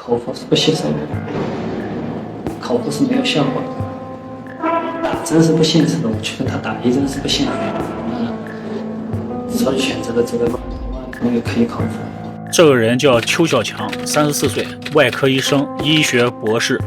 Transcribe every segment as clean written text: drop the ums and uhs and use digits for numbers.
口服是不吸收的，口服是没有效果的，打针是不现实的，我去跟他打一针是不现实的，所以选择了这个外科也可以口服。这个人叫邱小强，34岁，外科医生，医学博士。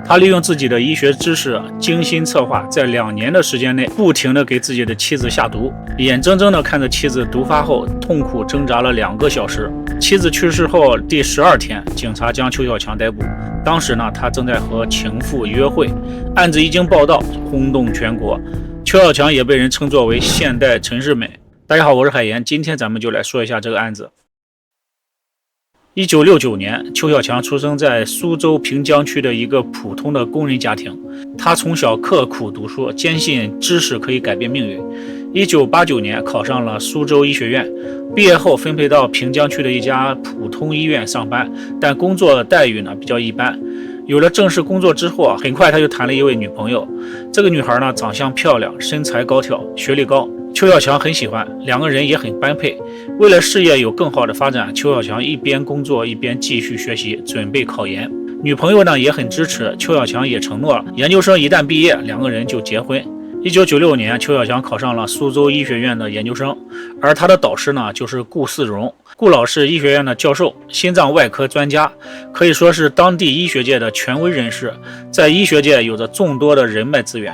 他利用自己的医学知识，精心策划，在2年的时间内，不停地给自己的妻子下毒，眼睁睁地看着妻子毒发后，痛苦挣扎了2个小时。妻子去世后第12天，警察将邱小强逮捕。当时呢，他正在和情妇约会。案子一经报道，轰动全国。邱小强也被人称作为现代陈世美。大家好，我是海岩，今天咱们就来说一下这个案子。1969年，邱小强出生在苏州平江区的一个普通的工人家庭。他从小刻苦读书，坚信知识可以改变命运。1989年考上了苏州医学院，毕业后分配到平江区的一家普通医院上班，但工作待遇呢比较一般。有了正式工作之后很快他就谈了一位女朋友。这个女孩呢，长相漂亮，身材高挑，学历高。邱小强很喜欢，2个人也很般配。为了事业有更好的发展，邱小强一边工作一边继续学习，准备考研。女朋友呢也很支持，邱小强也承诺了，研究生一旦毕业，2个人就结婚。1996年，邱小强考上了苏州医学院的研究生，而他的导师呢就是顾四荣。顾老是医学院的教授，心脏外科专家，可以说是当地医学界的权威人士，在医学界有着众多的人脉资源。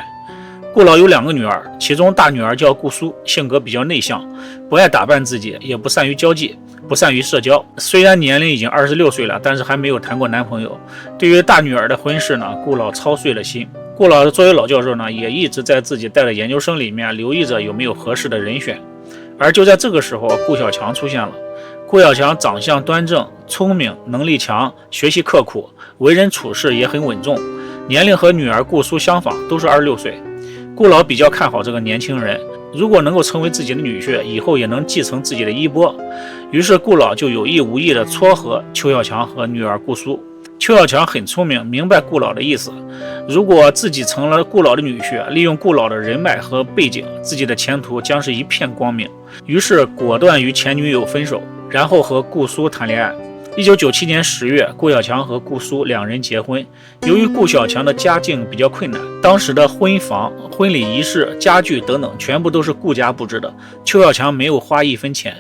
顾老有2个女儿，其中大女儿叫顾苏，性格比较内向，不爱打扮自己，也不善于交际，不善于社交。虽然年龄已经26岁了，但是还没有谈过男朋友。对于大女儿的婚事呢，顾老操碎了心。顾老作为老教授呢，也一直在自己带的研究生里面留意着有没有合适的人选。而就在这个时候，顾小强出现了。顾小强长相端正，聪明，能力强，学习刻苦，为人处事也很稳重，年龄和女儿顾苏相仿，都是26岁。顾老比较看好这个年轻人，如果能够成为自己的女婿，以后也能继承自己的衣钵。于是顾老就有意无意地撮合邱小强和女儿顾苏。邱小强很聪明，明白顾老的意思，如果自己成了顾老的女婿，利用顾老的人脉和背景，自己的前途将是一片光明。于是果断与前女友分手，然后和顾苏谈恋爱。1997年10月，顾小强和顾苏2人结婚。由于顾小强的家境比较困难，当时的婚房、婚礼仪式、家具等等全部都是顾家布置的，邱小强没有花1分钱。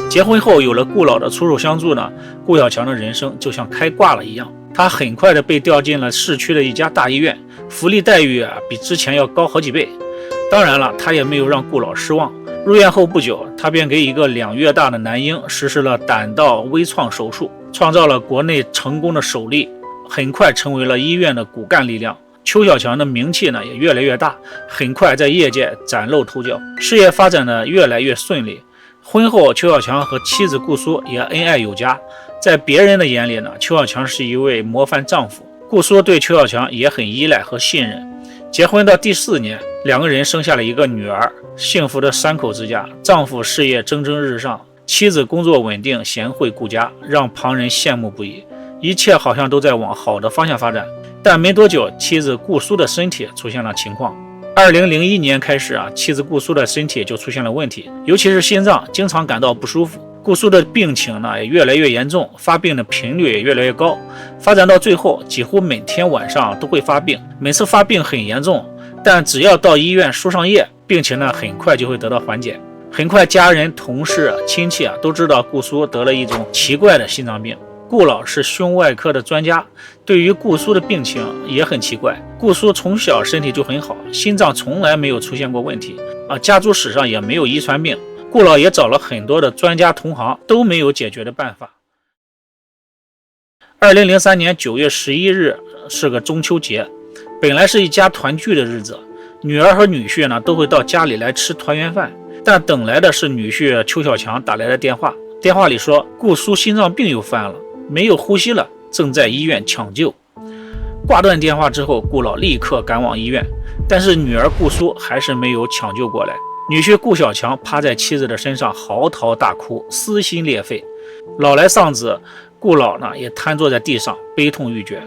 结婚后有了顾老的出手相助呢，顾小强的人生就像开挂了一样。他很快的被调进了市区的一家大医院，福利待遇比之前要高好几倍。当然了，他也没有让顾老失望。入院后不久，他便给一个2月大的男婴实施了胆道微创手术，创造了国内成功的首例，很快成为了医院的骨干力量。邱小强的名气呢也越来越大，很快在业界崭露头角，事业发展的越来越顺利。婚后，邱小强和妻子顾苏也恩爱有加，在别人的眼里呢，邱小强是一位模范丈夫，顾苏对邱小强也很依赖和信任。结婚到第4年，2个人生下了一个女儿，幸福的3口之家。丈夫事业蒸蒸日上，妻子工作稳定，贤惠顾家，让旁人羡慕不已。一切好像都在往好的方向发展。但没多久，妻子顾苏的身体出现了情况。2001年开始妻子顾苏的身体就出现了问题，尤其是心脏经常感到不舒服。顾苏的病情呢也越来越严重，发病的频率也越来越高，发展到最后几乎每天晚上都会发病。每次发病很严重，但只要到医院输上液，病情呢很快就会得到缓解。很快家人、同事、亲戚都知道顾苏得了一种奇怪的心脏病。顾老是胸外科的专家，对于顾苏的病情也很奇怪。顾苏从小身体就很好，心脏从来没有出现过问题家族史上也没有遗传病。顾老也找了很多的专家同行，都没有解决的办法。2003年9月11日是个中秋节，本来是一家团聚的日子，女儿和女婿呢都会到家里来吃团圆饭，但等来的是女婿邱小强打来的电话，电话里说顾苏心脏病又犯了，没有呼吸了，正在医院抢救。挂断电话之后，顾老立刻赶往医院，但是女儿顾苏还是没有抢救过来。女婿顾小强趴在妻子的身上嚎啕大哭，撕心裂肺。老来丧子，顾老呢也瘫坐在地上，悲痛欲绝。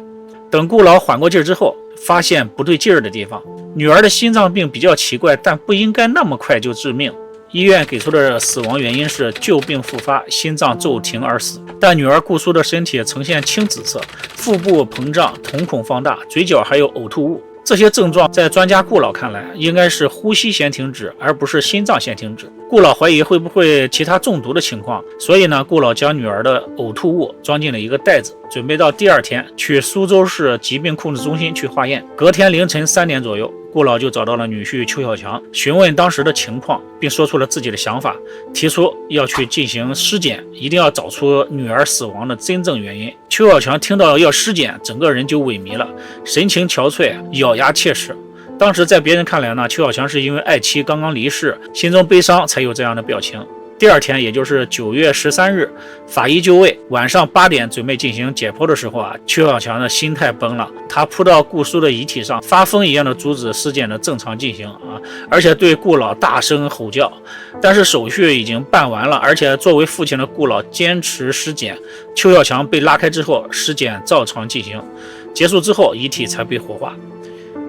等顾老缓过劲之后，发现不对劲儿的地方，女儿的心脏病比较奇怪，但不应该那么快就致命。医院给出的死亡原因是旧病复发，心脏骤停而死。但女儿顾苏的身体呈现青紫色，腹部膨胀，瞳孔放大，嘴角还有呕吐物。这些症状在专家顾老看来，应该是呼吸先停止，而不是心脏先停止。顾老怀疑会不会其他中毒的情况，所以呢，顾老将女儿的呕吐物装进了一个袋子，准备到第二天去苏州市疾病控制中心去化验。隔天凌晨3点左右，顾老就找到了女婿邱小强，询问当时的情况，并说出了自己的想法，提出要去进行尸检，一定要找出女儿死亡的真正原因。邱小强听到要尸检，整个人就萎靡了，神情憔悴，咬牙切齿。当时在别人看来呢，邱小强是因为爱妻刚刚离世，心中悲伤才有这样的表情。第二天，也就是9月13日，法医就位，晚上8点准备进行解剖的时候啊，邱小强的心态崩了，他扑到顾苏的遗体上，发疯一样的阻止尸检的正常进行啊，而且对顾老大声吼叫。但是手续已经办完了，而且作为父亲的顾老坚持尸检，邱小强被拉开之后，尸检照常进行，结束之后遗体才被火化。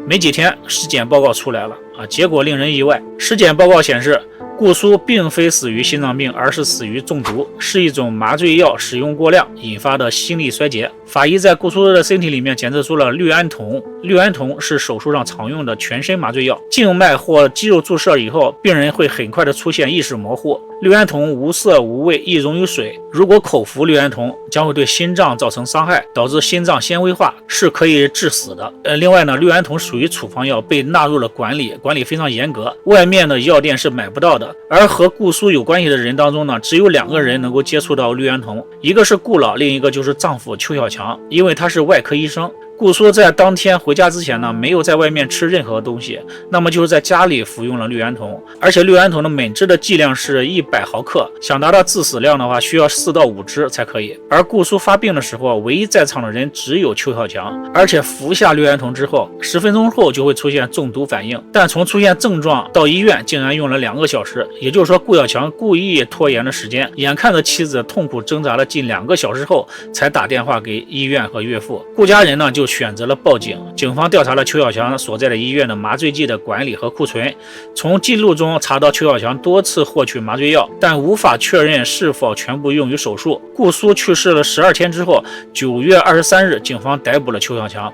没几天，尸检报告出来了啊，结果令人意外。尸检报告显示，顾苏并非死于心脏病，而是死于中毒，是一种麻醉药使用过量引发的心力衰竭。法医在顾苏的身体里面检测出了氯胺酮，氯胺酮是手术上常用的全身麻醉药，静脉或肌肉注射以后，病人会很快的出现意识模糊。氯胺酮无色无味，易溶于水，如果口服氯胺酮将会对心脏造成伤害，导致心脏纤维化，是可以致死的。另外呢，氯胺酮属于处方药，被纳入了管理非常严格，外面的药店是买不到的。而和顾苏有关系的人当中呢，只有2个人能够接触到氯胺酮，一个是顾老，另一个就是丈夫邱小强，因为他是外科医生。顾苏在当天回家之前呢，没有在外面吃任何东西，那么就是在家里服用了氯胺酮，而且氯胺酮的每支的剂量是100毫克，想达到致死量的话，需要4到5支才可以。而顾苏发病的时候，唯一在场的人只有邱小强，而且服下氯胺酮之后，10分钟后就会出现中毒反应，但从出现症状到医院竟然用了2个小时，也就是说顾小强故意拖延了时间，眼看着妻子痛苦挣扎了近2个小时后，才打电话给医院和岳父。顾家人呢就选择了报警，警方调查了邱小强所在的医院的麻醉剂的管理和库存，从记录中查到邱小强多次获取麻醉药，但无法确认是否全部用于手术。顾苏去世了12天之后，9月23日，警方逮捕了邱小强。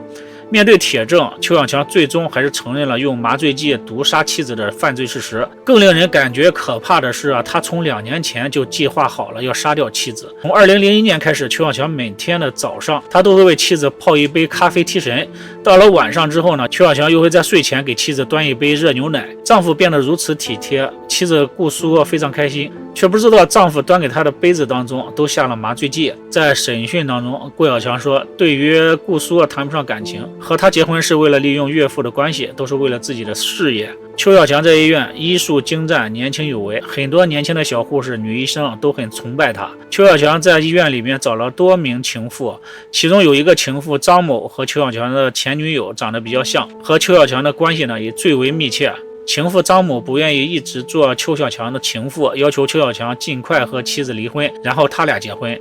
面对铁证，邱小强最终还是承认了用麻醉剂毒杀妻子的犯罪事实。更令人感觉可怕的是他从2年前就计划好了要杀掉妻子。从2001年开始，邱小强每天的早上，他都会为妻子泡一杯咖啡提神。到了晚上之后呢，邱小强又会在睡前给妻子端一杯热牛奶。丈夫变得如此体贴，妻子顾苏非常开心，却不知道丈夫端给她的杯子当中都下了麻醉剂。在审讯当中，顾小强说，对于顾苏谈不上感情，和他结婚是为了利用岳父的关系，都是为了自己的事业。邱小强在医院医术精湛，年轻有为，很多年轻的小护士、女医生都很崇拜他。邱小强在医院里面找了多名情妇，其中有一个情妇张某和邱小强的前女友长得比较像，和邱小强的关系呢也最为密切。情妇张某不愿意一直做邱小强的情妇，要求邱小强尽快和妻子离婚，然后他俩结婚。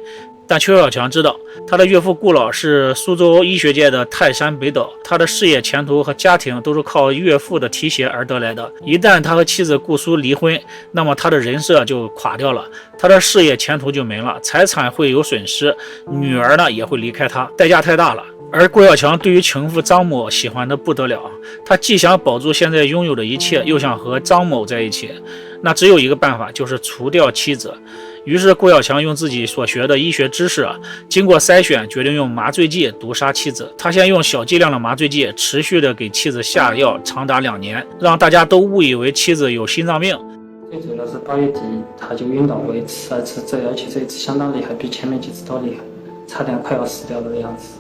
但邱小强知道，他的岳父顾老是苏州医学界的泰山北斗，他的事业前途和家庭都是靠岳父的提携而得来的。一旦他和妻子顾苏离婚，那么他的人设就垮掉了，他的事业前途就没了，财产会有损失，女儿呢也会离开他，代价太大了。而顾小强对于情妇张某喜欢的不得了，他既想保住现在拥有的一切，又想和张某在一起，那只有一个办法，就是除掉妻子。于是顾小强用自己所学的医学知识经过筛选，决定用麻醉剂毒杀妻子。他先用小剂量的麻醉剂持续的给妻子下药长达2年，让大家都误以为妻子有心脏病。最主要是8月底他就晕倒过一次，而且这一次相当厉害，比前面几次都厉害，差点快要死掉的样子。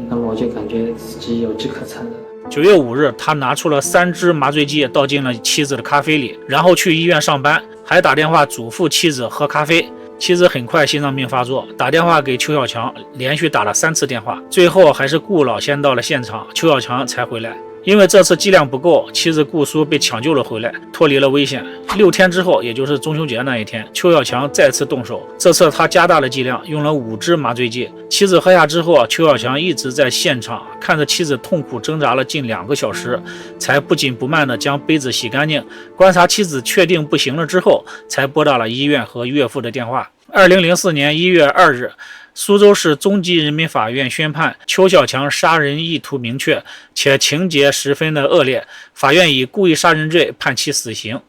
那么我就感觉自己有机可乘的。9月5日，他拿出了3支麻醉剂倒进了妻子的咖啡里，然后去医院上班，还打电话嘱咐妻子喝咖啡。妻子很快心脏病发作，打电话给邱小强，连续打了3次电话，最后还是顾老先到了现场，邱小强才回来。因为这次剂量不够，妻子顾苏被抢救了回来，脱离了危险。6天之后，也就是中秋节那一天，邱小强再次动手，这次他加大了剂量，用了5支麻醉剂。妻子喝下之后，邱小强一直在现场看着妻子痛苦挣扎了近2个小时，才不紧不慢地将杯子洗干净。观察妻子确定不行了之后，才拨打了医院和岳父的电话。2004年1月2日，苏州市中级人民法院宣判邱小强杀人意图明确，且情节十分的恶劣，法院以故意杀人罪判其死刑。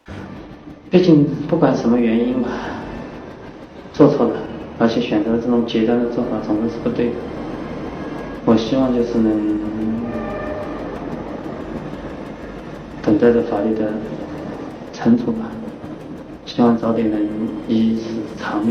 毕竟不管什么原因吧，做错了，而且选择了这种极端的做法，总是不对的。我希望就是能等待着法律的惩处吧，希望早点能以死偿命。